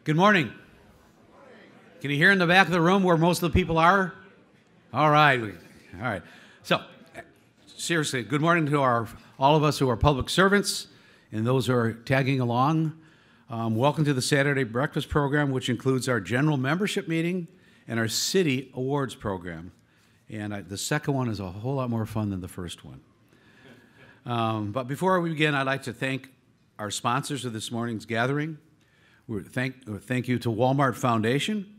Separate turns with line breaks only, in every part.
Good morning. Can you hear in the back of the room where most of the people are? All right. All right. So, seriously, good morning to all of us who are public servants and those who are tagging along. Welcome to the Saturday Breakfast Program, which includes our general membership meeting and our city awards program. And the second one is a whole lot more fun than the first one. But before we begin, I'd like to thank our sponsors of this morning's gathering. Thank you to Walmart Foundation,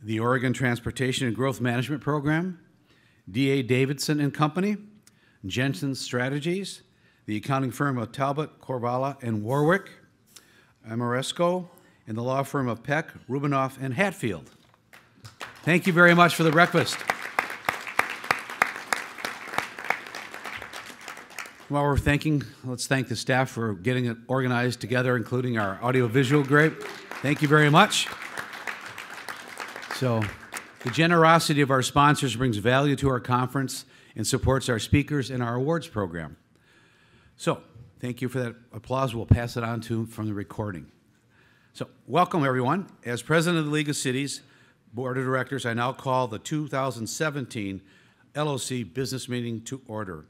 the Oregon Transportation and Growth Management Program, D.A. Davidson and Company, Jensen Strategies, the accounting firm of Talbot, Corvala, and Warwick, Amoresco, and the law firm of Peck, Rubinoff, and Hatfield. Thank you very much for the breakfast. While we're thanking, let's thank the staff for getting it organized together, including our audiovisual group. Thank you very much. So, the generosity of our sponsors brings value to our conference and supports our speakers and our awards program. So, thank you for that applause. We'll pass it on from the recording. So, welcome everyone. As President of the League of Cities Board of Directors, I now call the 2017 LOC Business Meeting to order.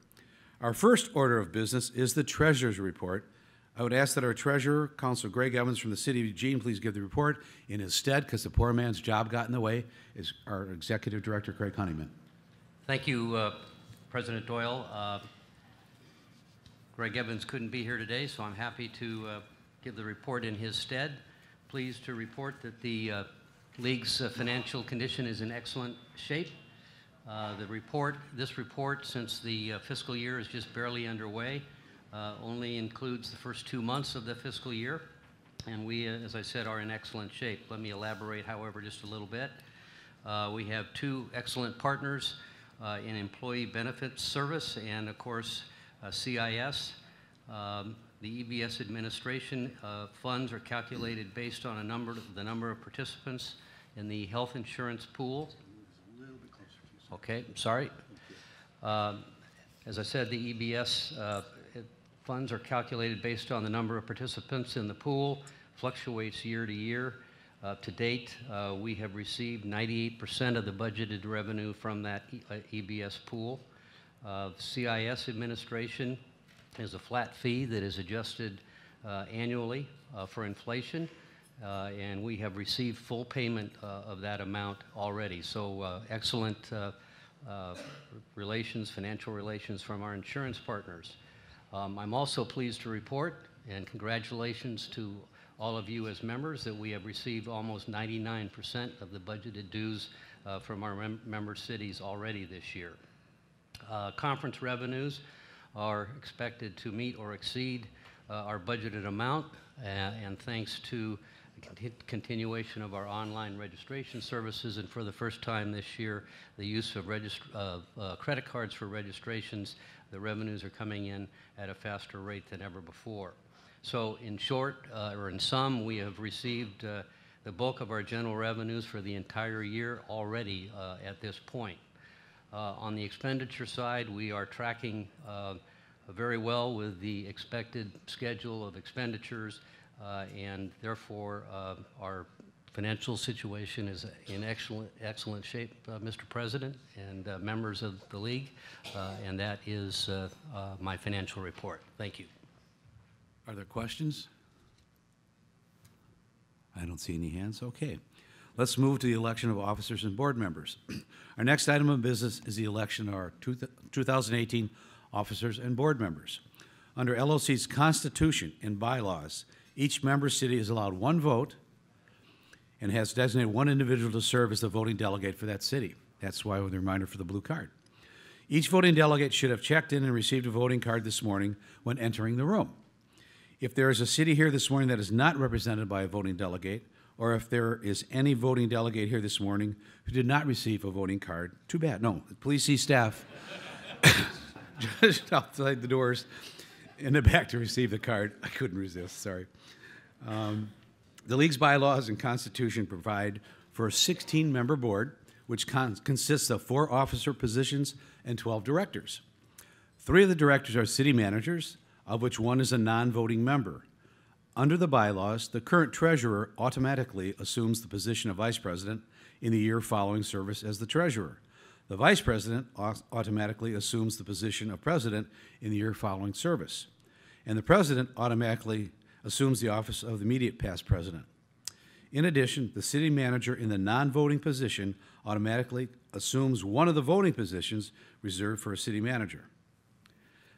Our first order of business is the Treasurer's Report. I would ask that our Treasurer, Councilor Greg Evans from the City of Eugene, please give the report. In his stead, because the poor man's job got in the way, is our Executive Director, Craig Honeyman.
Thank you, President Doyle. Greg Evans couldn't be here today, so I'm happy to give the report in his stead. Pleased to report that the League's financial condition is in excellent shape. This report, since the fiscal year is just barely underway, only includes the first 2 months of the fiscal year, and we, as I said, are in excellent shape. Let me elaborate, however, just a little bit. We have two excellent partners in Employee Benefits Service and, of course, CIS. The EBS administration funds are calculated based on the number of participants in the health insurance pool. Okay, sorry. As I said, the EBS funds are calculated based on the number of participants in the pool, fluctuates year to year. To date, we have received 98% of the budgeted revenue from that EBS pool. CIS administration is a flat fee that is adjusted annually for inflation. And we have received full payment of that amount already. So excellent financial relations from our insurance partners. I'm also pleased to report, and congratulations to all of you as members, that we have received almost 99% of the budgeted dues from our member cities already this year. Conference revenues are expected to meet or exceed our budgeted amount, and thanks to continuation of our online registration services, and for the first time this year, the use of credit cards for registrations, the revenues are coming in at a faster rate than ever before. So in short, or in sum, we have received the bulk of our general revenues for the entire year already at this point. On the expenditure side, we are tracking very well with the expected schedule of expenditures, and therefore our financial situation is in excellent shape, Mr. President and members of the League, and that is my financial report. Thank you.
Are there questions? I don't see any hands. Okay. Let's move to the election of officers and board members. Our next item of business is the election of our 2018 officers and board members. Under LOC's Constitution and bylaws, each member city is allowed one vote and has designated one individual to serve as the voting delegate for that city. That's why the reminder for the blue card. Each voting delegate should have checked in and received a voting card this morning when entering the room. If there is a city here this morning that is not represented by a voting delegate, or if there is any voting delegate here this morning who did not receive a voting card, too bad. No, please see staff just outside the doors in the back to receive the card. I couldn't resist, sorry. The League's bylaws and Constitution provide for a 16-member board, which consists of 4 officer positions and 12 directors. 3 of the directors are city managers, of which one is a non-voting member. Under the bylaws, the current treasurer automatically assumes the position of vice president in the year following service as the treasurer. The vice president automatically assumes the position of president in the year following service. And the president automatically assumes the office of the immediate past president. In addition, the city manager in the non-voting position automatically assumes one of the voting positions reserved for a city manager.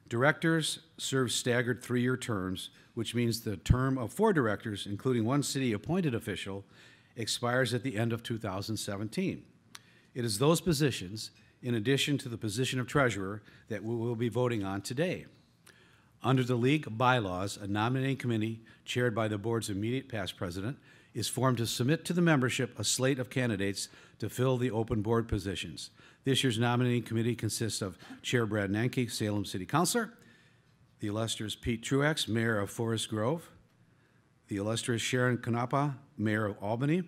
Directors serve staggered 3-year terms, which means the term of 4 directors, including one city-appointed official, expires at the end of 2017. It is those positions, in addition to the position of treasurer, that we will be voting on today. Under the league bylaws, a nominating committee chaired by the board's immediate past president is formed to submit to the membership a slate of candidates to fill the open board positions. This year's nominating committee consists of Chair Brad Nanke, Salem City Councilor, the illustrious Pete Truax, Mayor of Forest Grove, the illustrious Sharon Canapa, Mayor of Albany,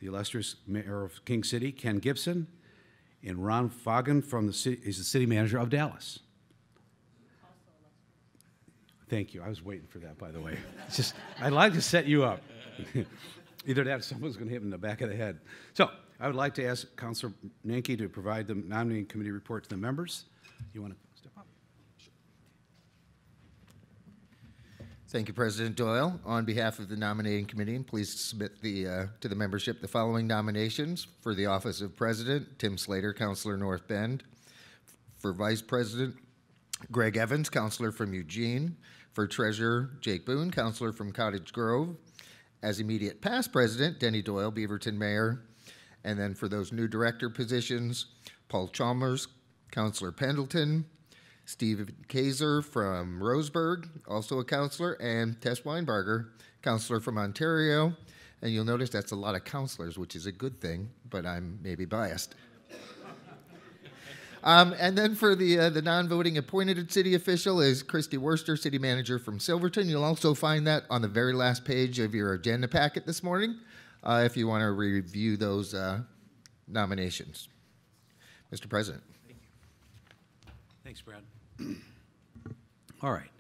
the illustrious Mayor of King City, Ken Gibson, and Ron Fogan from the city, is the city manager of Dallas. Thank you. I was waiting for that, by the way. It's just, I'd like to set you up. Either that or someone's going to hit him in the back of the head. So I would like to ask Councilor Nanke to provide the nominating committee report to the members. You want to step up?
Thank you, President Doyle. On behalf of the nominating committee, I'm pleased to submit to the membership the following nominations for the office of President: Tim Slater, Councilor North Bend; for Vice President, Greg Evans, Councilor from Eugene; for Treasurer, Jake Boone, Councilor from Cottage Grove; as immediate past President, Denny Doyle, Beaverton Mayor; and then for those new director positions, Paul Chalmers, Councilor Pendleton; Steve Kaiser from Roseburg, also a councilor; and Tess Weinbarger, councilor from Ontario. And you'll notice that's a lot of councilors, which is a good thing, but I'm maybe biased. And then for the non-voting appointed city official is Christy Worcester, city manager from Silverton. You'll also find that on the very last page of your agenda packet this morning, if you want to review those nominations. Mr. President.
Thanks, Brad. All right.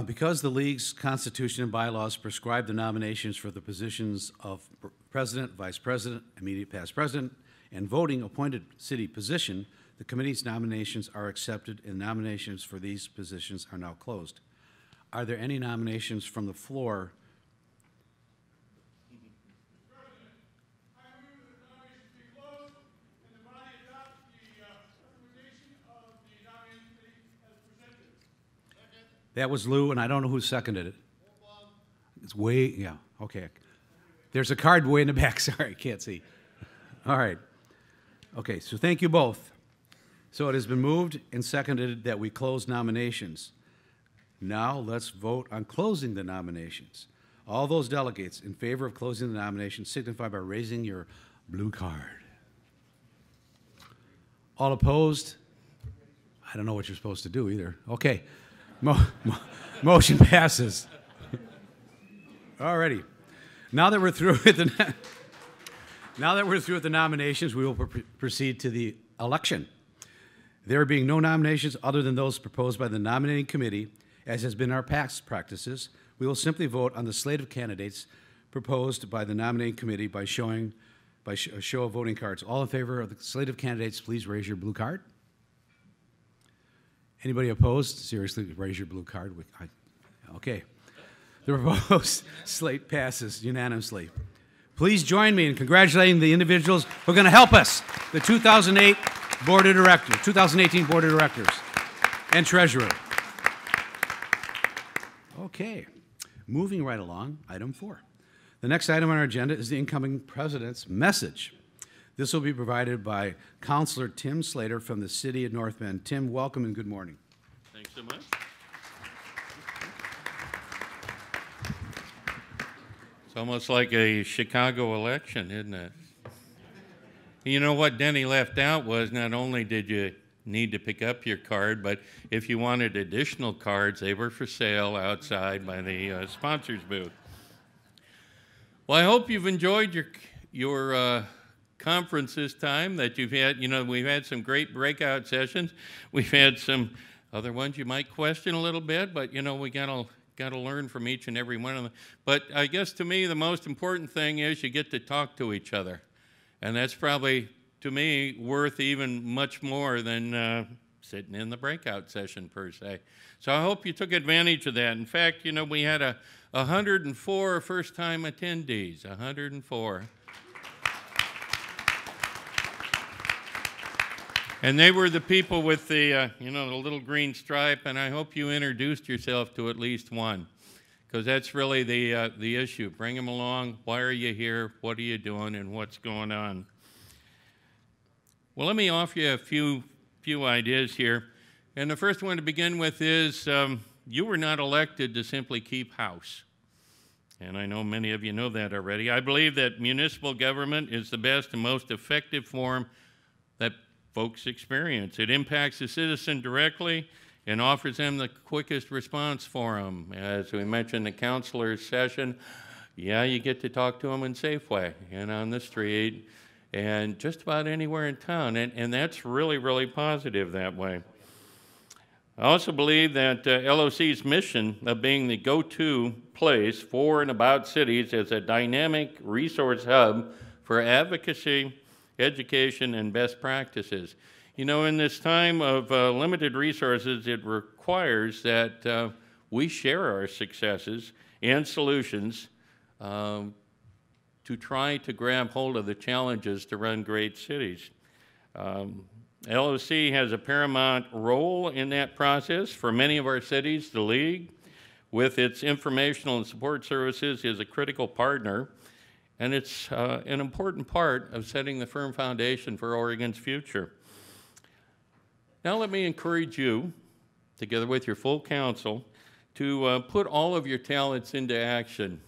Because the league's constitution and bylaws prescribe the nominations for the positions of president, vice president, immediate past president, and voting appointed city position, the committee's nominations are accepted and nominations for these positions are now closed. Are there any nominations from the floor? That was Lou, and I don't know who seconded it. It's way, yeah, okay. There's a card way in the back. Sorry, I can't see. All right. Okay, so thank you both. So it has been moved and seconded that we close nominations. Now let's vote on closing the nominations. All those delegates in favor of closing the nominations signify by raising your blue card. All opposed? I don't know what you're supposed to do either. Okay. Motion passes. All righty. Now that we're through with the nominations, we will proceed to the election. There being no nominations other than those proposed by the nominating committee, as has been our past practices, we will simply vote on the slate of candidates proposed by the nominating committee by a show of voting cards. All in favor of the slate of candidates, please raise your blue card. Anybody opposed? Seriously, raise your blue card. Okay. The proposed slate passes unanimously. Please join me in congratulating the individuals who are going to help us, the 2018 Board of Directors and Treasurer. Okay. Moving right along, item 4. The next item on our agenda is the incoming president's message. This will be provided by Councilor Tim Slater from the city of North Bend. Tim, welcome and good morning.
Thanks so much. It's almost like a Chicago election, isn't it? You know what Denny left out was not only did you need to pick up your card, but if you wanted additional cards, they were for sale outside by the sponsors booth. Well, I hope you've enjoyed your conference this time, that you've had. You know, we've had some great breakout sessions. We've had some other ones you might question a little bit, but, you know, we got a got to learn from each and every one of them. But I guess to me, the most important thing is you get to talk to each other. And that's probably, to me, worth even much more than sitting in the breakout session, per se. So I hope you took advantage of that. In fact, you know, we had 104 first-time attendees, 104. And they were the people with the, you know, the little green stripe, and I hope you introduced yourself to at least one, because that's really the issue. Bring them along. Why are you here? What are you doing? And what's going on? Well, let me offer you a few ideas here. And the first one to begin with is you were not elected to simply keep house. And I know many of you know that already. I believe that municipal government is the best and most effective form that folks experience. It impacts the citizen directly and offers them the quickest response for them. As we mentioned in the counselor's session, yeah, you get to talk to them in Safeway and on the street and just about anywhere in town, and that's really, really positive that way. I also believe that LOC's mission of being the go-to place for and about cities as a dynamic resource hub for advocacy, education, and best practices. You know, in this time of limited resources, it requires that we share our successes and solutions to try to grab hold of the challenges to run great cities. LOC has a paramount role in that process. For many of our cities, the League, with its informational and support services, is a critical partner. And it's an important part of setting the firm foundation for Oregon's future. Now let me encourage you, together with your full council, to put all of your talents into action.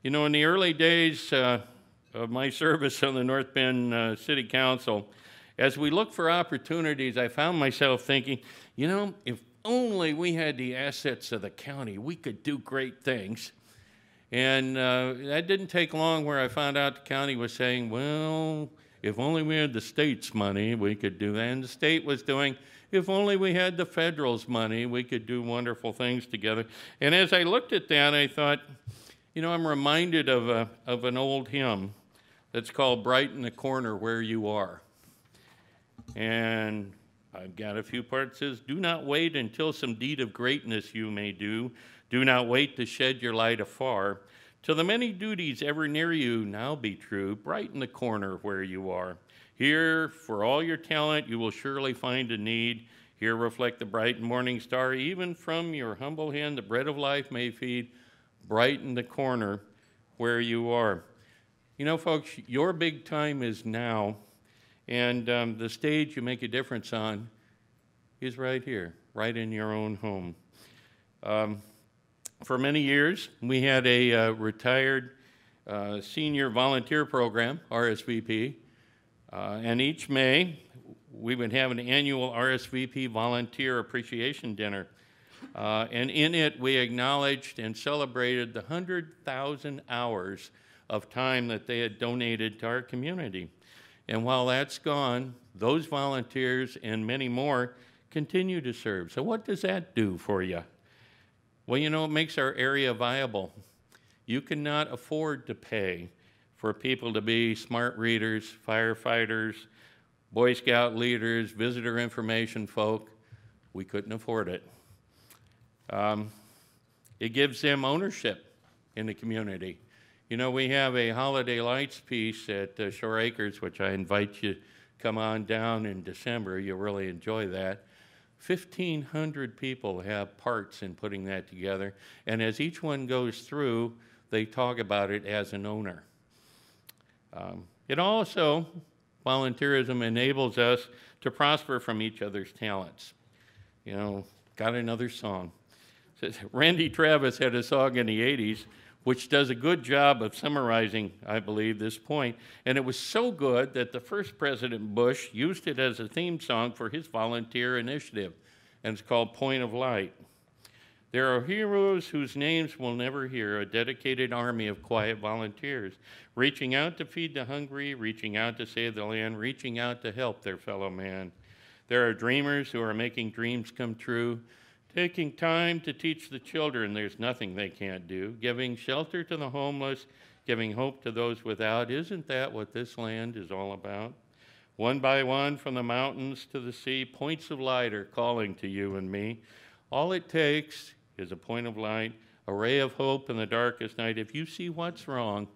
You know, in the early days of my service on the North Bend City Council, as we looked for opportunities, I found myself thinking, you know, if only we had the assets of the county, we could do great things. And that didn't take long where I found out the county was saying, well, if only we had the state's money, we could do that. And the state was doing, if only we had the federal's money, we could do wonderful things together. And as I looked at that, I thought, you know, I'm reminded of an old hymn that's called Brighten the Corner Where You Are. And I've got a few parts that says, do not wait until some deed of greatness you may do. Do not wait to shed your light afar. Till the many duties ever near you now be true, brighten the corner where you are. Here, for all your talent, you will surely find a need. Here reflect the bright morning star. Even from your humble hand, the bread of life may feed. Brighten the corner where you are. You know, folks, your big time is now. And the stage you make a difference on is right here, right in your own home. For many years, we had a retired senior volunteer program, RSVP, and each May, we would have an annual RSVP Volunteer Appreciation Dinner. And in it, we acknowledged and celebrated the 100,000 hours of time that they had donated to our community. And while that's gone, those volunteers and many more continue to serve. So what does that do for you? Well, you know, it makes our area viable. You cannot afford to pay for people to be smart readers, firefighters, Boy Scout leaders, visitor information folk. We couldn't afford it. It gives them ownership in the community. You know, we have a Holiday Lights piece at Shore Acres, which I invite you to come on down in December. You'll really enjoy that. 1,500 people have parts in putting that together, and as each one goes through, they talk about it as an owner. It also, volunteerism enables us to prosper from each other's talents. You know, got another song. Randy Travis had a song in the 80s which does a good job of summarizing, I believe, this point. And it was so good that the first President Bush used it as a theme song for his volunteer initiative, and it's called Point of Light. There are heroes whose names we'll never hear, a dedicated army of quiet volunteers, reaching out to feed the hungry, reaching out to save the land, reaching out to help their fellow man. There are dreamers who are making dreams come true. taking time to teach the children there's nothing they can't do, giving shelter to the homeless, giving hope to those without. Isn't that what this land is all about? One by one, from the mountains to the sea, points of light are calling to you and me. All it takes is a point of light, a ray of hope in the darkest night. If you see what's wrong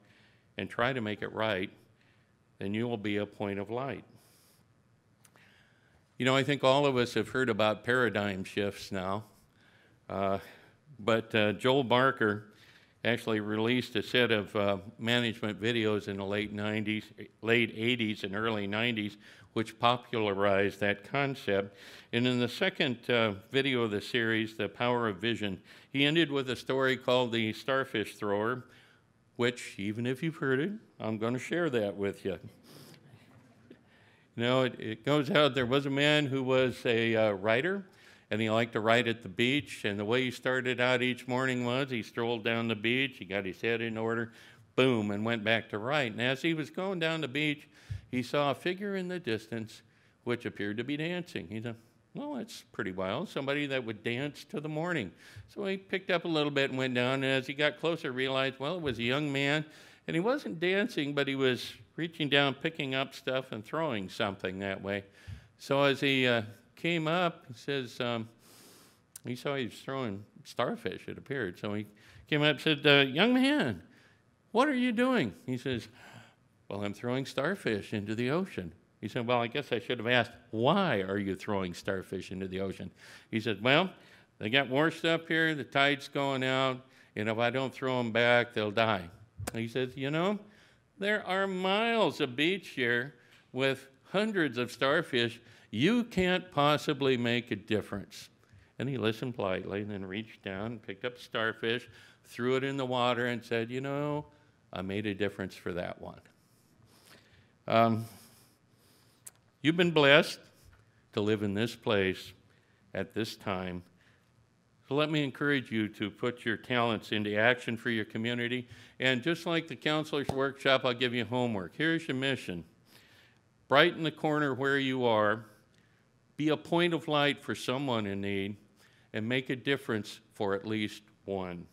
and try to make it right, then you will be a point of light. You know, I think all of us have heard about paradigm shifts now, but Joel Barker actually released a set of management videos in the late 80s and early 90s, which popularized that concept. And in the second video of the series, The Power of Vision, he ended with a story called The Starfish Thrower, which, even if you've heard it, I'm going to share that with you. You know, it goes out, there was a man who was a writer, and he liked to write at the beach, and the way he started out each morning was he strolled down the beach, he got his head in order, boom, and went back to write. And as he was going down the beach, he saw a figure in the distance which appeared to be dancing. He thought, well, that's pretty wild, somebody that would dance to the morning. So he picked up a little bit and went down, and as he got closer, realized, well, it was a young man, and he wasn't dancing, but he was reaching down, picking up stuff, and throwing something that way. So as he came up, he says, he saw he was throwing starfish, it appeared. So he came up and said, young man, what are you doing? He says, well, I'm throwing starfish into the ocean. He said, well, I guess I should have asked, why are you throwing starfish into the ocean? He said, well, they got washed up here, the tide's going out, and if I don't throw them back, they'll die. He says, you know, there are miles of beach here with hundreds of starfish. You can't possibly make a difference. And he listened politely and then reached down, picked up starfish, threw it in the water and said, you know, I made a difference for that one. You've been blessed to live in this place at this time. So let me encourage you to put your talents into action for your community. And just like the counselor's workshop, I'll give you homework. Here's your mission. Brighten the corner where you are. Be a point of light for someone in need. And make a difference for at least one.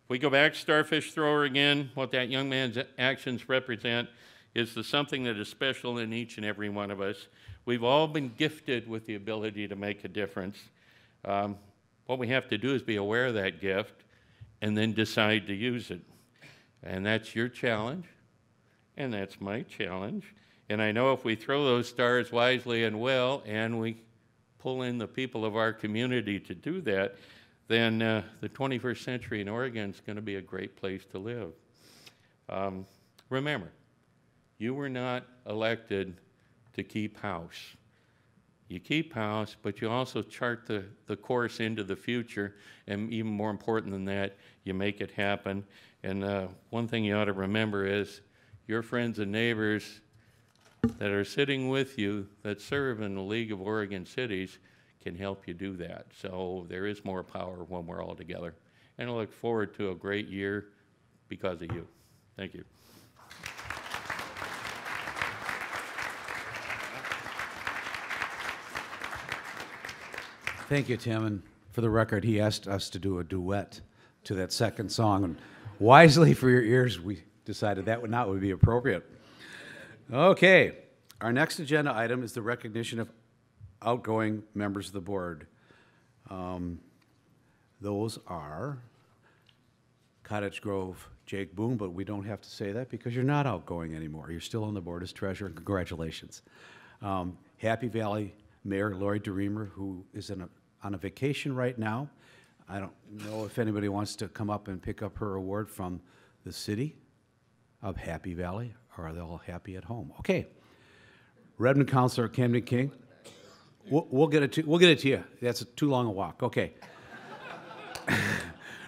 If we go back to Starfish Thrower again, what that young man's actions represent is the something that is special in each and every one of us. We've all been gifted with the ability to make a difference. What we have to do is be aware of that gift and then decide to use it. And that's your challenge, and that's my challenge. And I know if we throw those stars wisely and well, and we pull in the people of our community to do that, then the 21st century in Oregon is going to be a great place to live. Remember, you were not elected to keep house. You keep house, but you also chart the course into the future, and even more important than that, you make it happen. And one thing you ought to remember is your friends and neighbors that are sitting with you that serve in the League of Oregon Cities can help you do that. So there is more power when we're all together. And I look forward to a great year because of you. Thank you.
Thank you, Tim. And for the record, he asked us to do a duet to that second song. And wisely for your ears, we decided that would be appropriate. Okay. Our next agenda item is the recognition of outgoing members of the board. Those are Cottage Grove Jake Boone, but we don't have to say that because you're not outgoing anymore. You're still on the board as treasurer. Congratulations. Happy Valley Mayor Lori DeReamer, who is on a vacation right now. I don't know if anybody wants to come up and pick up her award from the city of Happy Valley, or are they all happy at home? Okay. Redmond Councilor Camden King. We'll get it to you. That's too long a walk. Okay.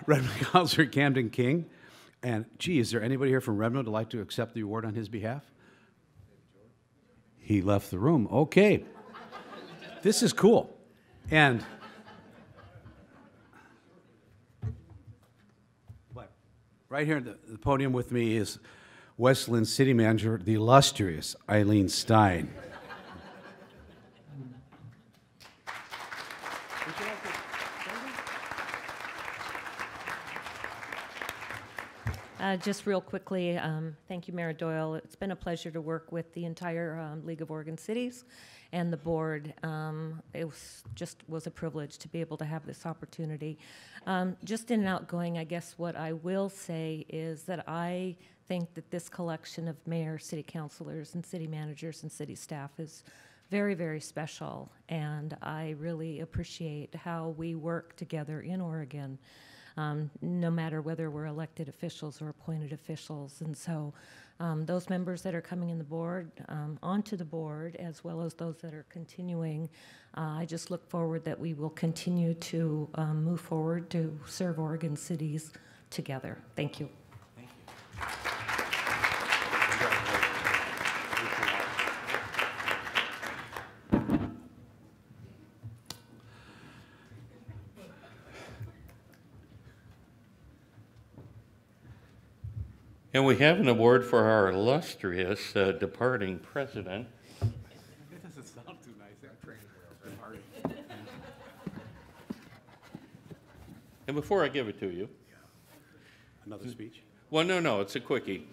Redmond Councilor Camden King. And, gee, is there anybody here from Redmond who'd like to accept the award on his behalf? He left the room. Okay. This is cool. And right here at the podium with me is West Linn City Manager, the illustrious Eileen Stein. Would you like to
Just real quickly, thank you, Mayor Doyle. It's been a pleasure to work with the entire League of Oregon Cities and the board. It was a privilege to be able to have this opportunity. Just in outgoing, I guess what I will say is that I think that this collection of mayors, city councilors, and city managers and city staff is very, very special, and I really appreciate how we work together in Oregon. No matter whether we're elected officials or appointed officials. And so those members that are coming in the board, onto the board, as well as those that are continuing, I just look forward that we will continue to move forward to serve Oregon cities together. Thank you.
Thank you.
And we have an award for our illustrious departing president.
It doesn't sound too nice, that training wheels.
And before I give it to you,
Another speech?
well, no, it's a quickie.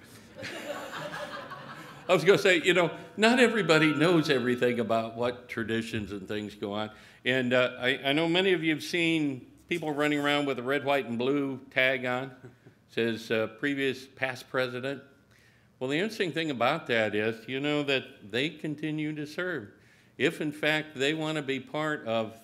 I was going to say, not everybody knows everything about what traditions and things go on. And I know many of you have seen people running around with a red, white, and blue tag on. Says past president. Well, the interesting thing about that is, that they continue to serve. If, in fact, they want to be part of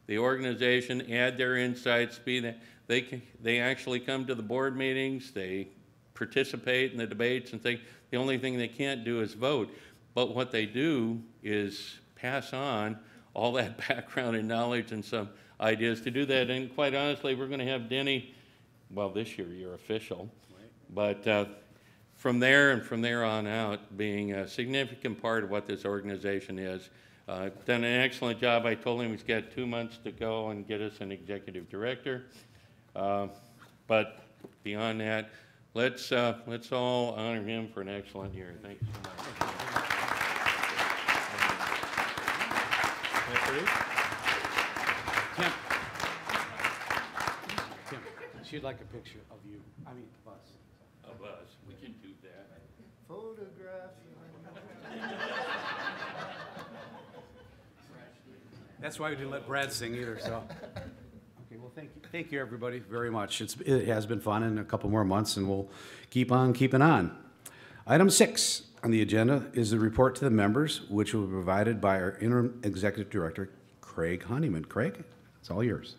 the organization, add their insights, they actually come to the board meetings, they participate in the debates and things. The only thing they can't do is vote. But what they do is pass on all that background and knowledge and some ideas to do that. And quite honestly, we're going to have Denny. Well, this year you're official, right. But from there on out, being a significant part of what this organization is. Done an excellent job. I told him he's got 2 months to go and get us an executive director. But beyond that, let's all honor him for an excellent year. Thank you so much.
Tim. She'd like a picture of you, of us.
Of us, we can do that.
Photograph.
That's why we didn't let Brad sing either, so. Okay, well, thank you, everybody, very much. It has been fun in a couple more months, and we'll keep on keeping on. Item 6 on the agenda is the report to the members, which will be provided by our interim executive director, Craig Honeyman. Craig, it's all yours.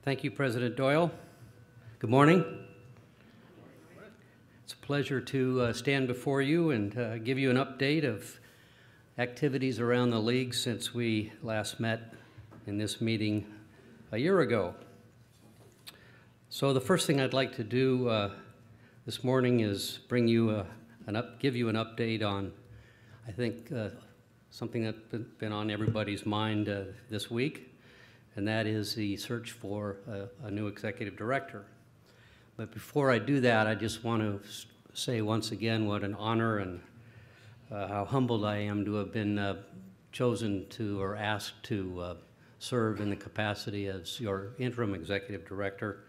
Thank you, President Doyle. Good morning. It's a pleasure to stand before you and give you an update of activities around the league since we last met in this meeting a year ago. So the first thing I'd like to do this morning is bring you give you an update on, I think, something that's been on everybody's mind this week, and that is the search for a new executive director. But before I do that, I just want to say once again what an honor and how humbled I am to have been chosen to or asked to serve in the capacity as your interim executive director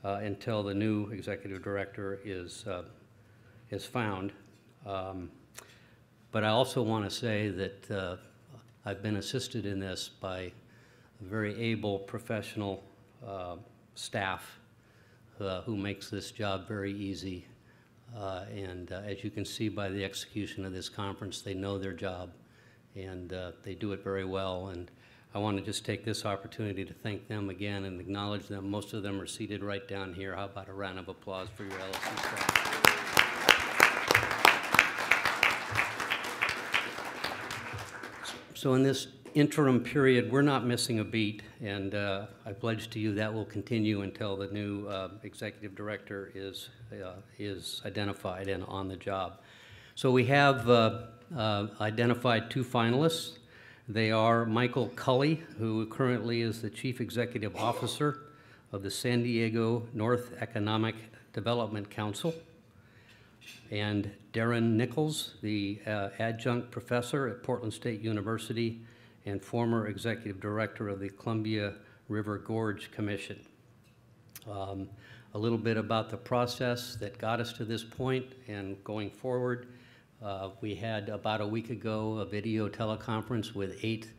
until the new executive director is found. But I also want to say that I've been assisted in this by a very able professional staff who makes this job very easy. And as you can see by the execution of this conference, they know their job and they do it very well. And I want to just take this opportunity to thank them again and acknowledge them. Most of them are seated right down here. How about a round of applause for your LSC staff? So in this interim period, we're not missing a beat, and I pledge to you that will continue until the new executive director is identified and on the job. So we have identified 2 finalists. They are Michael Cully, who currently is the Chief Executive Officer of the San Diego North Economic Development Council. and Darren Nichols, the adjunct professor at Portland State University and former executive director of the Columbia River Gorge Commission. A little bit about the process that got us to this point and going forward. We had about a week ago a video teleconference with 8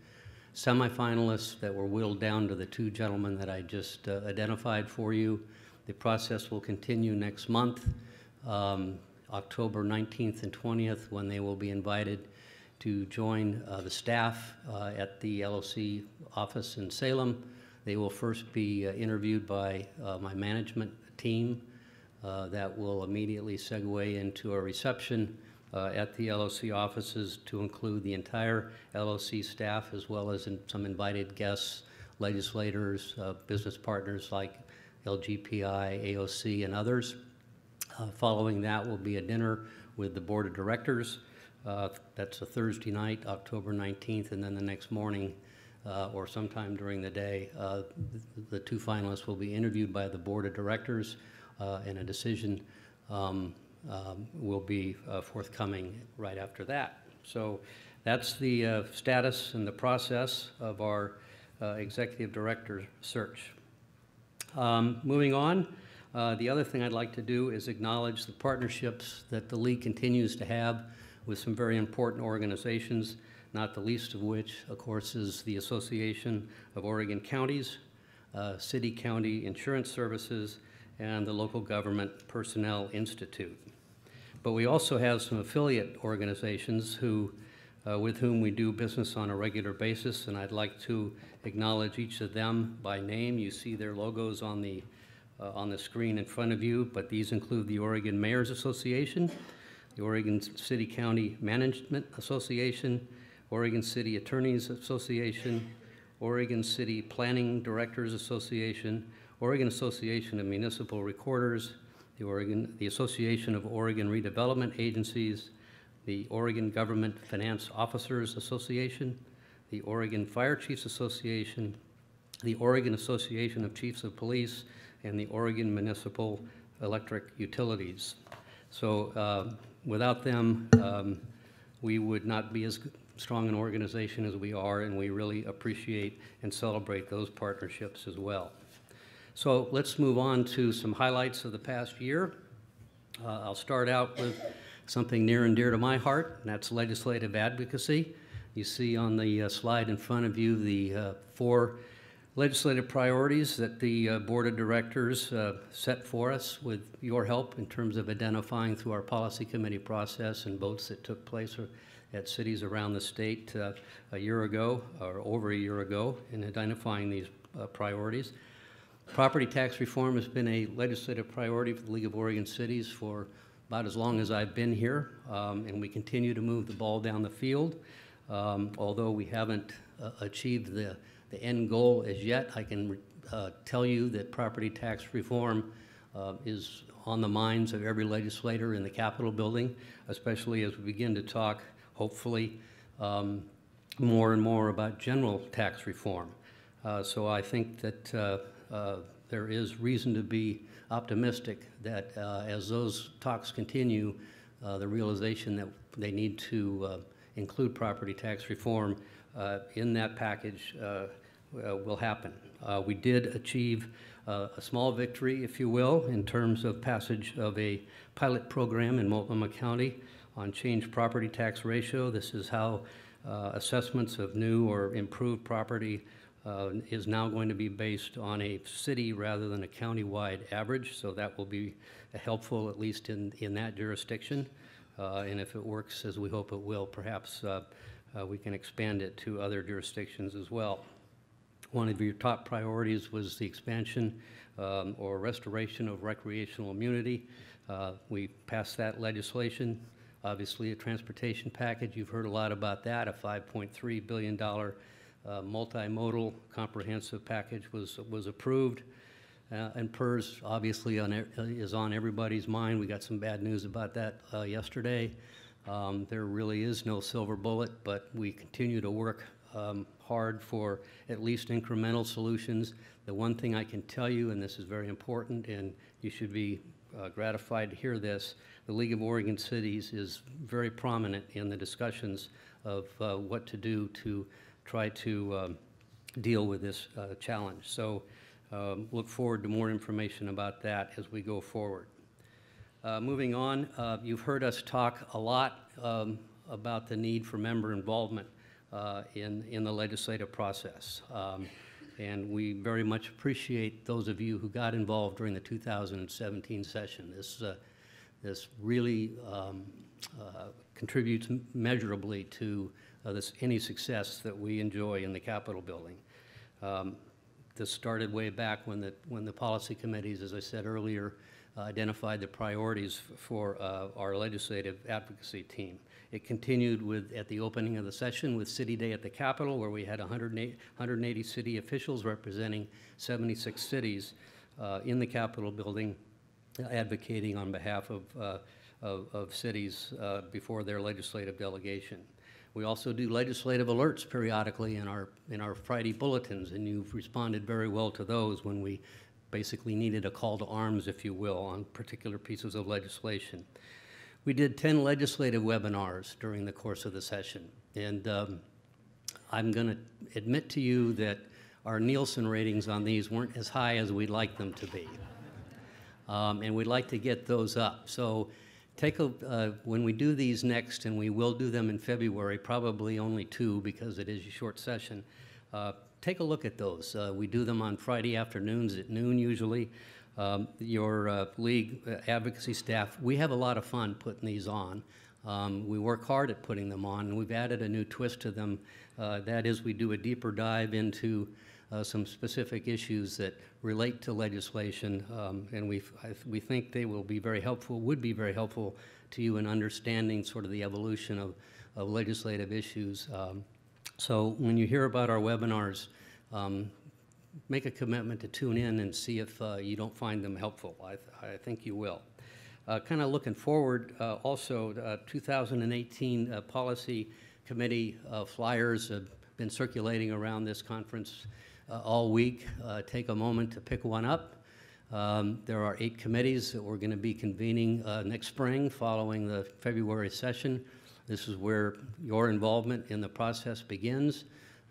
semifinalists that were whittled down to the 2 gentlemen that I just identified for you. The process will continue next month, October 19th and 20th, when they will be invited to join the staff at the LOC office in Salem. They will first be interviewed by my management team that will immediately segue into a reception at the LOC offices to include the entire LOC staff, as well as some invited guests, legislators, business partners like LGPI, AOC, and others. Following that will be a dinner with the board of directors. That's a Thursday night, October 19th, and then the next morning or sometime during the day, the 2 finalists will be interviewed by the board of directors, and a decision will be forthcoming right after that. So that's the status and the process of our executive director search. Moving on, the other thing I'd like to do is acknowledge the partnerships that the League continues to have with some very important organizations, not the least of which, of course, is the Association of Oregon Counties, City-County Insurance Services, and the Local Government Personnel Institute. But we also have some affiliate organizations who, with whom we do business on a regular basis, and I'd like to acknowledge each of them by name. You see their logos on the screen in front of you, but these include the Oregon Mayors Association, the Oregon City County Management Association, Oregon City Attorneys Association, Oregon City Planning Directors Association, Oregon Association of Municipal Recorders, the Association of Oregon Redevelopment Agencies, the Oregon Government Finance Officers Association, the Oregon Fire Chiefs Association, the Oregon Association of Chiefs of Police, and the Oregon Municipal Electric Utilities. So without them, we would not be as strong an organization as we are, and we really appreciate and celebrate those partnerships as well. So let's move on to some highlights of the past year. I'll start out with something near and dear to my heart, and that's legislative advocacy. You see on the slide in front of you the 4 legislative priorities that the Board of Directors set for us with your help in terms of identifying through our policy committee process and votes that took place at cities around the state a year ago, or over a year ago, in identifying these priorities. Property tax reform has been a legislative priority for the League of Oregon Cities for about as long as I've been here, and we continue to move the ball down the field. Although we haven't achieved the end goal as yet, I can tell you that property tax reform is on the minds of every legislator in the Capitol building, especially as we begin to talk, hopefully, more and more about general tax reform. So I think that there is reason to be optimistic that as those talks continue, the realization that they need to include property tax reform in that package will happen. We did achieve a small victory, if you will, in terms of passage of a pilot program in Multnomah County on changed property tax ratio. This is how assessments of new or improved property is now going to be based on a city rather than a county-wide average, so that will be helpful, at least in that jurisdiction. And if it works as we hope it will, perhaps we can expand it to other jurisdictions as well. One of your top priorities was the expansion or restoration of recreational immunity. We passed that legislation. Obviously, a transportation package, you've heard a lot about that. A $5.3 billion multimodal comprehensive package was approved. And PERS obviously is on everybody's mind. We got some bad news about that yesterday. There really is no silver bullet, but we continue to work hard for at least incremental solutions. The one thing I can tell you, and this is very important, and you should be gratified to hear this, the League of Oregon Cities is very prominent in the discussions of what to do to try to deal with this challenge. So look forward to more information about that as we go forward. Moving on, you've heard us talk a lot about the need for member involvement in the legislative process. And we very much appreciate those of you who got involved during the 2017 session. This really contributes measurably to any success that we enjoy in the Capitol building. This started way back when the policy committees, as I said earlier, identified the priorities for our legislative advocacy team. It continued at the opening of the session with City Day at the Capitol, where we had 180 city officials representing 76 cities in the Capitol building, advocating on behalf of cities before their legislative delegation. We also do legislative alerts periodically in our Friday bulletins, and you've responded very well to those when we basically needed a call to arms, if you will, on particular pieces of legislation. We did 10 legislative webinars during the course of the session, and I'm going to admit to you that our Nielsen ratings on these weren't as high as we'd like them to be, and we'd like to get those up. So when we do these next, and we will do them in February, probably only 2 because it is a short session, take a look at those. We do them on Friday afternoons at noon usually. Your league advocacy staff, we have a lot of fun putting these on. We work hard at putting them on, and we've added a new twist to them. That is, we do a deeper dive into some specific issues that relate to legislation, and we think they will be very helpful, would be very helpful to you in understanding sort of the evolution of legislative issues. So when you hear about our webinars, make a commitment to tune in and see if you don't find them helpful. I think you will. Kind of looking forward, also 2018 Policy Committee flyers have been circulating around this conference all week. Take a moment to pick one up. There are 8 committees that we're going to be convening next spring following the February session. This is where your involvement in the process begins.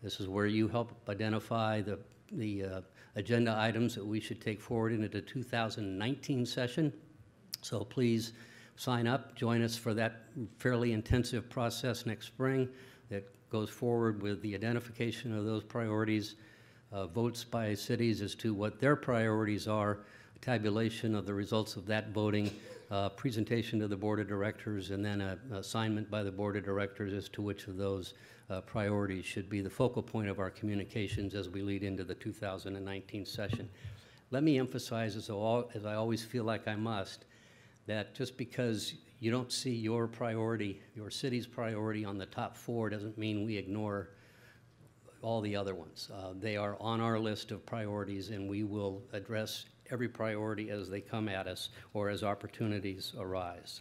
This is where you help identify the agenda items that we should take forward into the 2019 session. So please sign up, join us for that fairly intensive process next spring that goes forward with the identification of those priorities, votes by cities as to what their priorities are, tabulation of the results of that voting, presentation to the Board of Directors, and then an assignment by the Board of Directors as to which of those priorities should be the focal point of our communications as we lead into the 2019 session. Let me emphasize, as I always feel like I must, that just because you don't see your priority, your city's priority on the top 4 doesn't mean we ignore all the other ones. They are on our list of priorities, and we will address every priority as they come at us or as opportunities arise.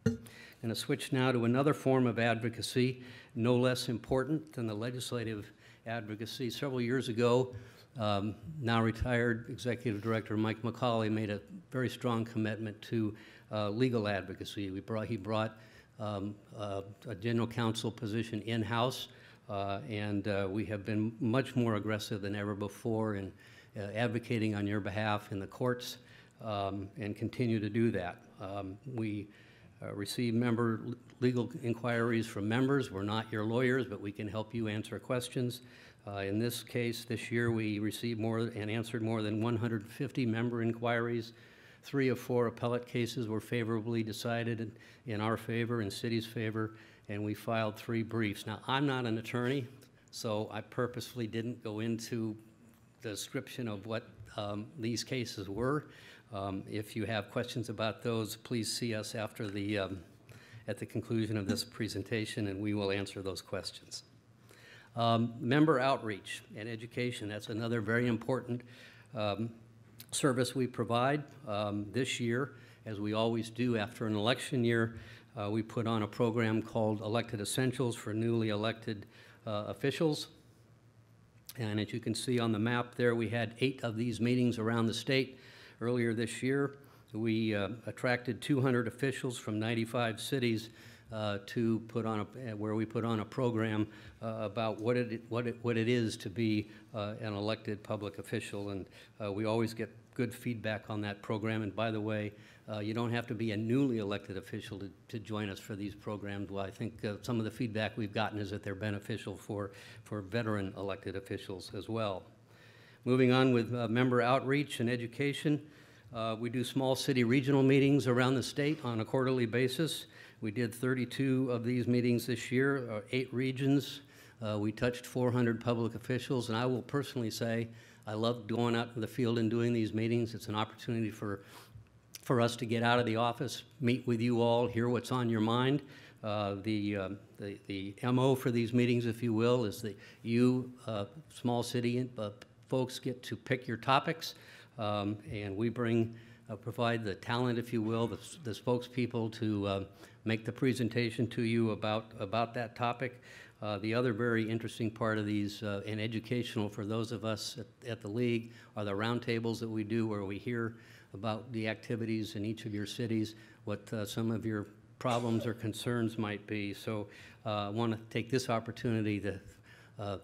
I'm going to switch now to another form of advocacy, no less important than the legislative advocacy. Several years ago, now retired Executive Director Mike McCauley made a very strong commitment to legal advocacy. He brought a general counsel position in-house, and we have been much more aggressive than ever before in advocating on your behalf in the courts, and continue to do that. We receive member legal inquiries from members. We're not your lawyers, but we can help you answer questions. In this case, this year, we received more and answered more than 150 member inquiries. 3 of 4 appellate cases were favorably decided in our favor, in city's favor, and we filed 3 briefs. Now, I'm not an attorney, so I purposefully didn't go into the description of what these cases were. If you have questions about those, please see us after at the conclusion of this presentation, and we will answer those questions. Member outreach and education, that's another very important service we provide. This year, as we always do after an election year, we put on a program called Elected Essentials for newly elected officials. And as you can see on the map there, we had 8 of these meetings around the state earlier this year. We attracted 200 officials from 95 cities to put on where we put on a program about what it is to be an elected public official, and we always get good feedback on that program. And by the way, you don't have to be a newly elected official to join us for these programs. Well, I think some of the feedback we've gotten is that they're beneficial for veteran elected officials as well. Moving on with member outreach and education, we do small city regional meetings around the state on a quarterly basis. We did 32 of these meetings this year, 8 regions. We touched 400 public officials, and I will personally say I love going out in the field and doing these meetings. It's an opportunity for us to get out of the office, meet with you all, hear what's on your mind. The MO for these meetings, if you will, is that you, small city folks, get to pick your topics, and we provide the talent, if you will, the spokespeople to make the presentation to you about that topic. The other very interesting part of these and educational for those of us at the League are the roundtables that we do, where we hear about the activities in each of your cities, what some of your problems or concerns might be. So I want to take this opportunity to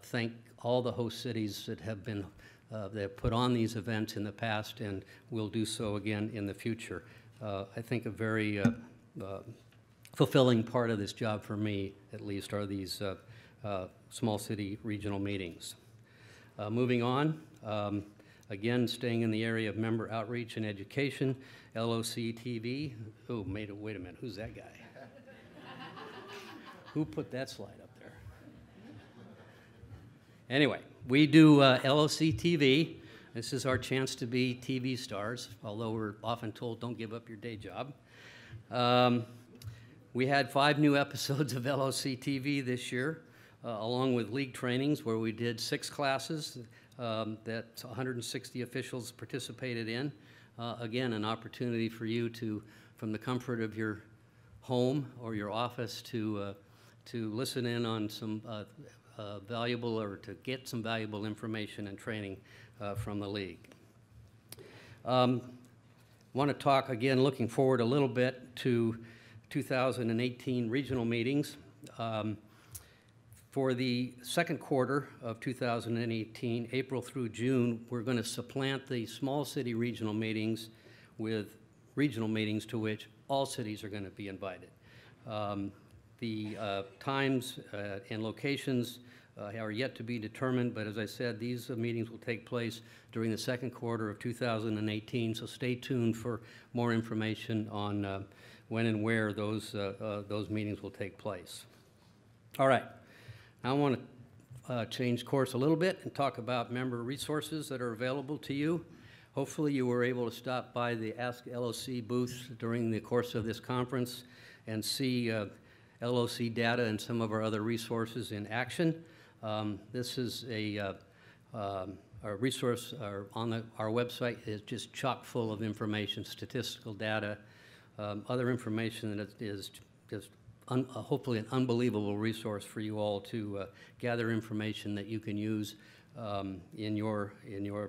thank all the host cities that have put on these events in the past and will do so again in the future. I think a very fulfilling part of this job for me, at least, are these small city regional meetings. Moving on, again, staying in the area of member outreach and education, LOC TV. Oh, wait a minute, who's that guy? Who put that slide up there? Anyway, we do LOC TV. This is our chance to be TV stars, although we're often told don't give up your day job. We had 5 new episodes of LOC TV this year, along with league trainings where we did 6 classes that 160 officials participated in. Again, an opportunity for you to, from the comfort of your home or your office, to listen in on some valuable, or to get some valuable information and training from the league. Want to talk again, looking forward a little bit to 2018 regional meetings. For the second quarter of 2018, April through June, we're going to supplant the small city regional meetings with regional meetings to which all cities are going to be invited. The times and locations are yet to be determined, but as I said, these meetings will take place during the second quarter of 2018, so stay tuned for more information on when and where those meetings will take place. All right. Now I want to change course a little bit and talk about member resources that are available to you. Hopefully you were able to stop by the Ask LOC booth during the course of this conference and see LOC data and some of our other resources in action. This is a resource on our website is just chock full of information, statistical data, other information that is just hopefully an unbelievable resource for you all to gather information that you can use in your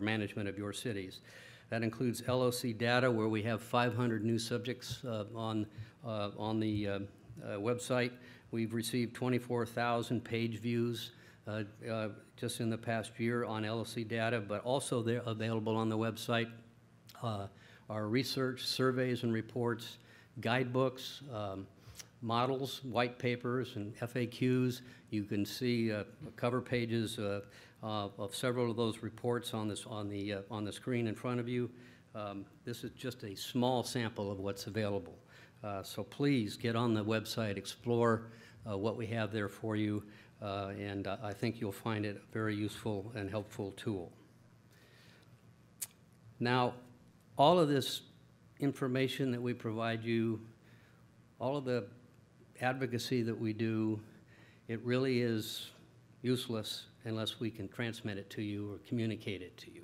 management of your cities. That includes LOC data, where we have 500 new subjects on the website. We've received 24,000 page views just in the past year on LOC data, but also they're available on the website. Our research, surveys and reports, guidebooks, models, white papers, and FAQs. You can see cover pages of several of those reports on the screen in front of you. This is just a small sample of what's available. So please get on the website, explore what we have there for you, and I think you'll find it a very useful and helpful tool. Now, all of this information that we provide you, all of the advocacy that we do, it really is useless unless we can transmit it to you or communicate it to you.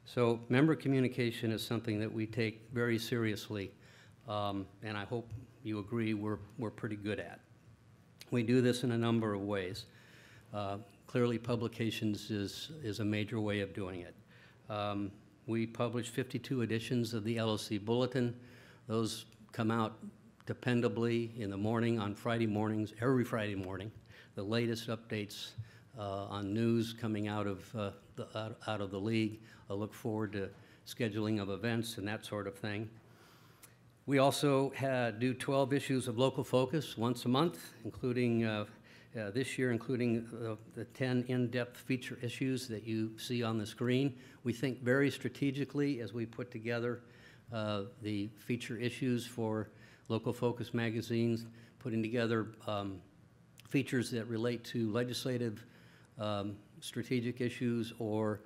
So member communication is something that we take very seriously, and I hope you agree we're pretty good at. We do this in a number of ways. Clearly, publications is a major way of doing it. We publish 52 editions of the LOC Bulletin. Those come out dependably in the morning on Friday mornings, every Friday morning. The latest updates on news coming out of the league. I look forward to scheduling of events and that sort of thing. We also do 12 issues of Local Focus once a month, including this year, including the 10 in-depth feature issues that you see on the screen. We think very strategically as we put together the feature issues for Local Focus magazines, putting together features that relate to legislative strategic issues or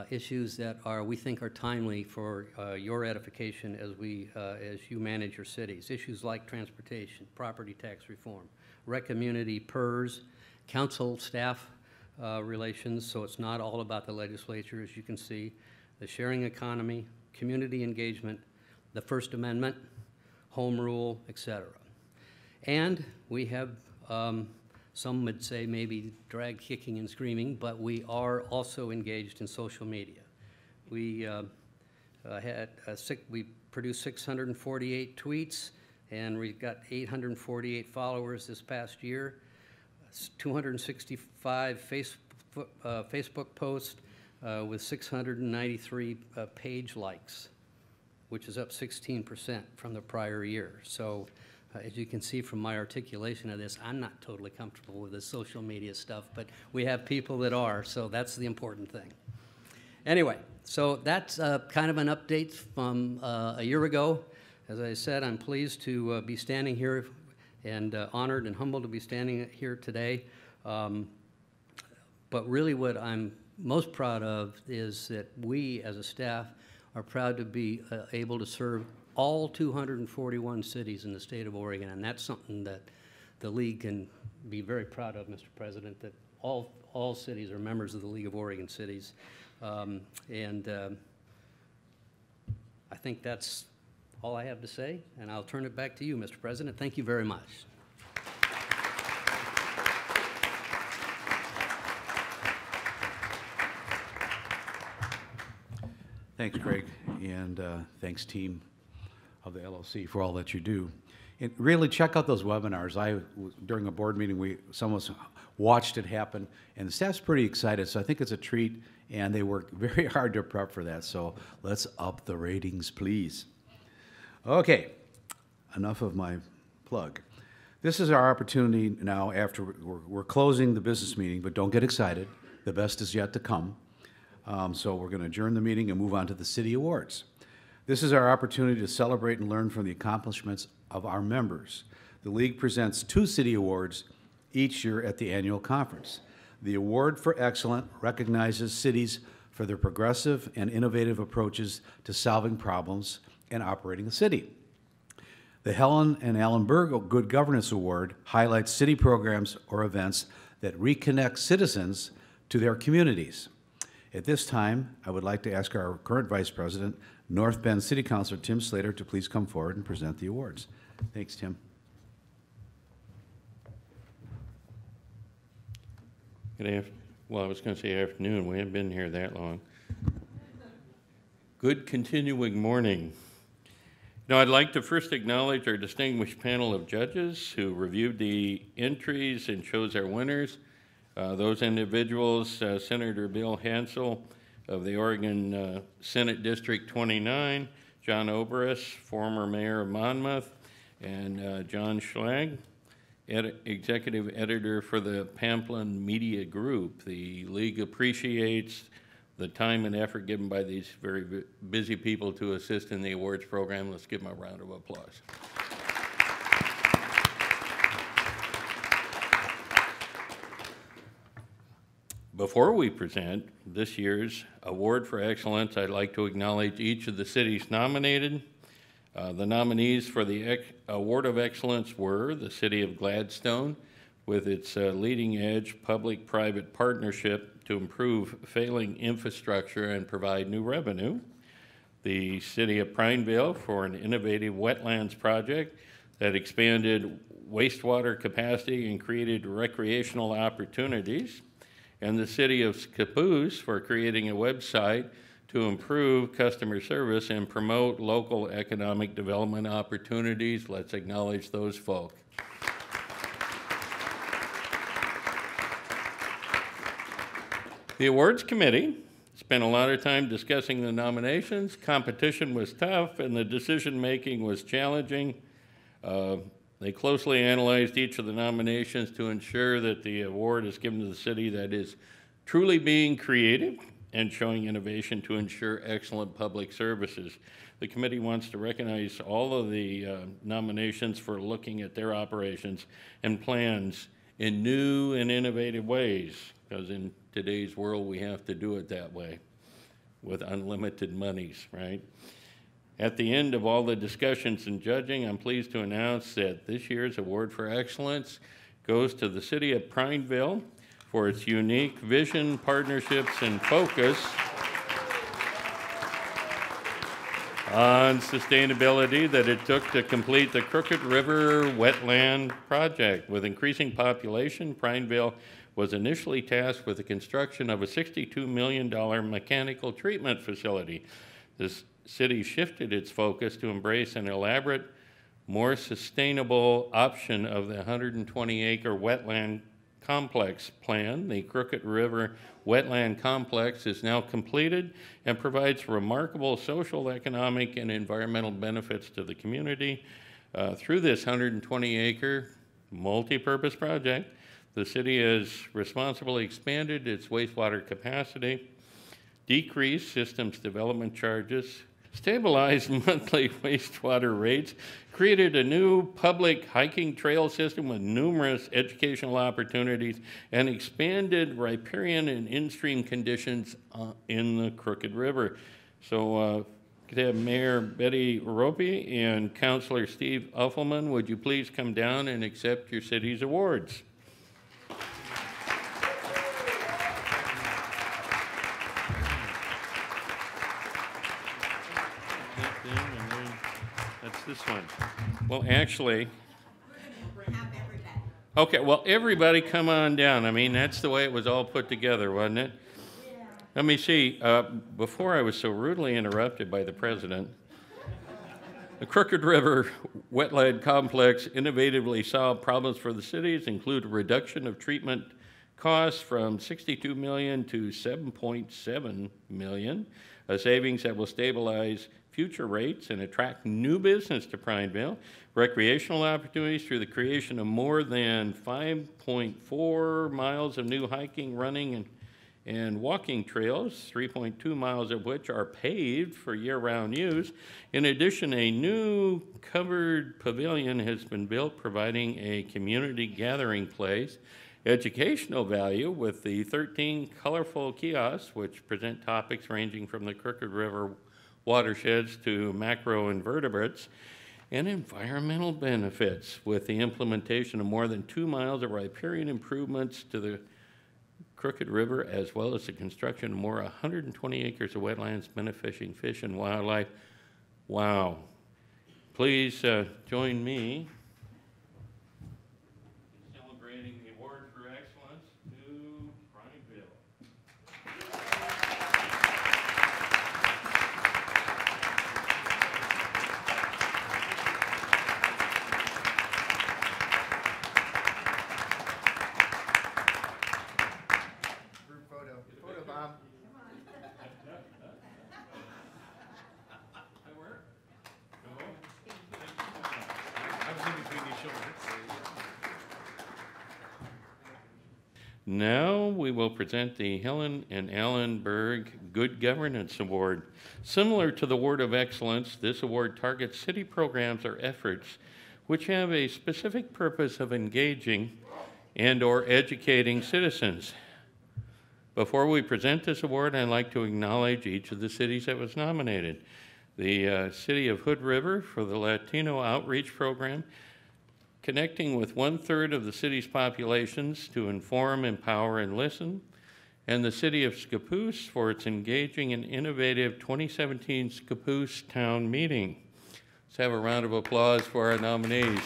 issues that we think are timely for your edification as you manage your cities. Issues like transportation, property tax reform, rec community, PERS, council staff relations, so it's not all about the legislature, as you can see, the sharing economy, community engagement, the First Amendment, home rule, etc. And we have, some would say maybe drag kicking and screaming, but we are also engaged in social media. We we produced 648 tweets, and we got 848 followers this past year, 265 Facebook posts with 693 page likes, which is up 16% from the prior year. So as you can see from my articulation of this, I'm not totally comfortable with the social media stuff, but we have people that are, so that's the important thing. Anyway, so that's kind of an update from a year ago. As I said, I'm pleased to be standing here and honored and humbled to be standing here today. But really what I'm most proud of is that we as a staff are proud to be able to serve all 241 cities in the state of Oregon, and that's something that the League can be very proud of, Mr. President, that all cities are members of the League of Oregon Cities. I think that's all I have to say, and I'll turn it back to you, Mr. President. Thank you very much.
Thanks, Greg, and thanks, team of the LOC, for all that you do. And really check out those webinars. During a board meeting, some of us watched it happen, and the staff's pretty excited, so I think it's a treat, and they work very hard to prep for that, so let's up the ratings, please. Okay, enough of my plug. This is our opportunity now after we're closing the business meeting, but don't get excited. The best is yet to come. So we're going to adjourn the meeting and move on to the city awards. This is our opportunity to celebrate and learn from the accomplishments of our members. The League presents 2 city awards each year at the annual conference. The Award for Excellence recognizes cities for their progressive and innovative approaches to solving problems and operating a city. The Helen and Alan Berg Good Governance Award highlights city programs or events that reconnect citizens to their communities. At this time, I would like to ask our current Vice President, North Bend City Councilor Tim Slater, to please come forward and present the awards. Thanks, Tim.
Well, I was going to say afternoon. We haven't been here that long. Good continuing morning. Now, I'd like to first acknowledge our distinguished panel of judges who reviewed the entries and chose our winners. Those individuals, Senator Bill Hansel of the Oregon Senate District 29, John Oberus, former mayor of Monmouth, and John Schlag, executive editor for the Pamplin Media Group. The League appreciates the time and effort given by these very busy people to assist in the awards program. Let's give them a round of applause. Before we present this year's Award for Excellence, I'd like to acknowledge each of the cities nominated. The nominees for the Award of Excellence were the City of Gladstone, with its leading-edge public-private partnership to improve failing infrastructure and provide new revenue. The City of Prineville for an innovative wetlands project that expanded wastewater capacity and created recreational opportunities. And the City of Scappoose for creating a website to improve customer service and promote local economic development opportunities. Let's acknowledge those folk. The awards committee spent a lot of time discussing the nominations. Competition was tough and the decision-making was challenging. They closely analyzed each of the nominations to ensure that the award is given to the city that is truly being creative and showing innovation to ensure excellent public services. The committee wants to recognize all of the nominations for looking at their operations and plans in new and innovative ways, because in today's world we have to do it that way with unlimited monies, right? At the end of all the discussions and judging, I'm pleased to announce that this year's Award for Excellence goes to the City of Prineville for its unique vision, partnerships, and focus on sustainability that it took to complete the Crooked River Wetland Project. With increasing population, Prineville was initially tasked with the construction of a $62 million mechanical treatment facility. This city shifted its focus to embrace an elaborate, more sustainable option of the 120-acre wetland complex plan. The Crooked River Wetland Complex is now completed and provides remarkable social, economic, and environmental benefits to the community. Through this 120-acre multi-purpose project, the city has responsibly expanded its wastewater capacity, decreased systems development charges, stabilized monthly wastewater rates, created a new public hiking trail system with numerous educational opportunities, and expanded riparian and in-stream conditions in the Crooked River. So could I have Mayor Betty Rope and Councilor Steve Uffelman, would you please come down and accept your city's awards? That's this one. Well, actually, okay, well, everybody come on down. I mean, that's the way it was all put together, wasn't it? Yeah. Let me see. Before I was so rudely interrupted by the president, the Crooked River Wetland Complex innovatively solved problems for the cities, include a reduction of treatment costs from $62 million to $7.7 million, a savings that will stabilize future rates and attract new business to Prineville, recreational opportunities through the creation of more than 5.4 miles of new hiking, running, and walking trails, 3.2 miles of which are paved for year-round use. In addition, a new covered pavilion has been built, providing a community gathering place, educational value with the 13 colorful kiosks, which present topics ranging from the Crooked River watersheds to macroinvertebrates, and environmental benefits with the implementation of more than 2 miles of riparian improvements to the Crooked River, as well as the construction of more 120 acres of wetlands benefiting fish and wildlife. Wow. Please join me in celebrating the Award for Excellence to Prineville.
Group photo. Photo bomb.
I work? No?
I was in between your shoulders.
Now we will present the Helen and Alan Berg Good Governance Award. Similar to the Award of Excellence, this award targets city programs or efforts which have a specific purpose of engaging and/or educating citizens. Before we present this award, I'd like to acknowledge each of the cities that was nominated. The City of Hood River for the Latino Outreach Program, connecting with 1/3 of the city's populations to inform, empower, and listen, and the City of Scappoose for its engaging and innovative 2017 Scappoose Town Meeting. Let's have a round of applause for our nominees.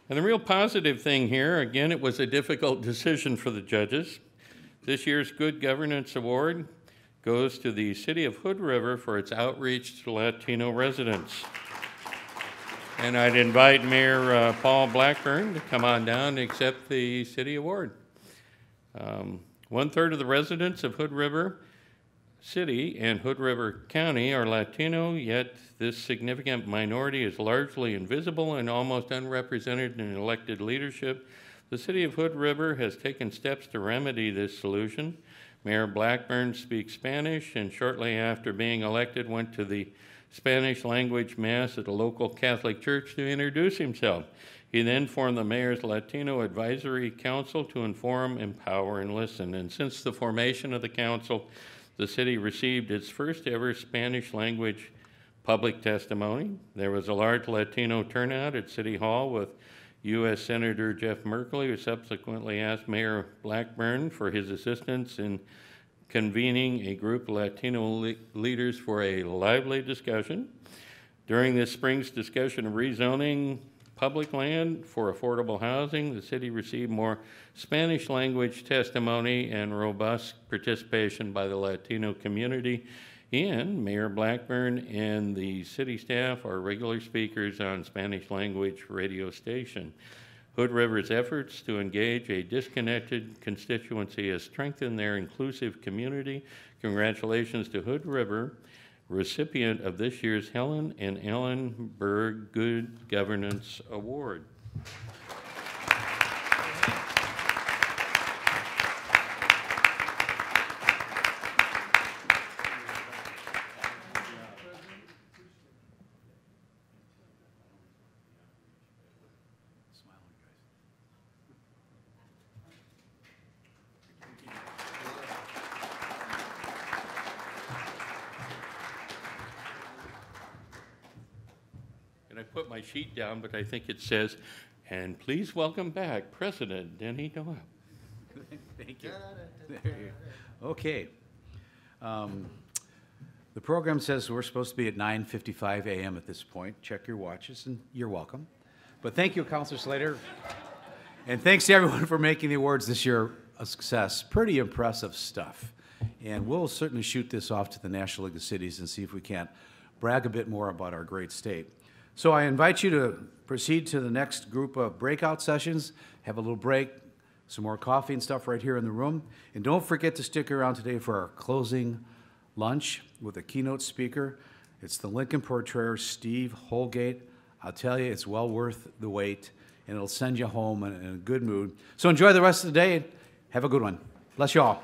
And the real positive thing here, again, it was a difficult decision for the judges. This year's Good Governance Award goes to the City of Hood River for its outreach to Latino residents. And I'd invite Mayor Paul Blackburn to come on down and accept the city award. 1/3 of the residents of Hood River City and Hood River County are Latino, yet this significant minority is largely invisible and almost unrepresented in elected leadership. The City of Hood River has taken steps to remedy this solution. Mayor Blackburn speaks Spanish, and shortly after being elected went to the Spanish language mass at a local Catholic church to introduce himself. He then formed the Mayor's Latino Advisory Council to inform, empower, and listen. And since the formation of the council, the city received its first ever Spanish language public testimony. There was a large Latino turnout at City Hall with U.S. Senator Jeff Merkley, who subsequently asked Mayor Blackburn for his assistance in convening a group of Latino leaders for a lively discussion. During this spring's discussion of rezoning public land for affordable housing, the city received more Spanish language testimony and robust participation by the Latino community. And Mayor Blackburn and the city staff are regular speakers on Spanish language radio station. Hood River's efforts to engage a disconnected constituency has strengthened their inclusive community. Congratulations to Hood River, recipient of this year's Helen and Ellen Berg Good Governance Award. And I put my sheet down, but I think it says, and please welcome back President Denny Doyle.
Thank you. There you go. Okay. The program says we're supposed to be at 9:55 a.m. at this point. Check your watches, and you're welcome. But thank you, Councilor Slater. And thanks to everyone for making the awards this year a success. Pretty impressive stuff. And we'll certainly shoot this off to the National League of Cities and see if we can't brag a bit more about our great state. So I invite you to proceed to the next group of breakout sessions, have a little break, some more coffee and stuff right here in the room. And don't forget to stick around today for our closing lunch with a keynote speaker. It's the Lincoln portrayer, Steve Holgate. I'll tell you, it's well worth the wait, and it'll send you home in a good mood. So enjoy the rest of the day. Have a good one. Bless you all.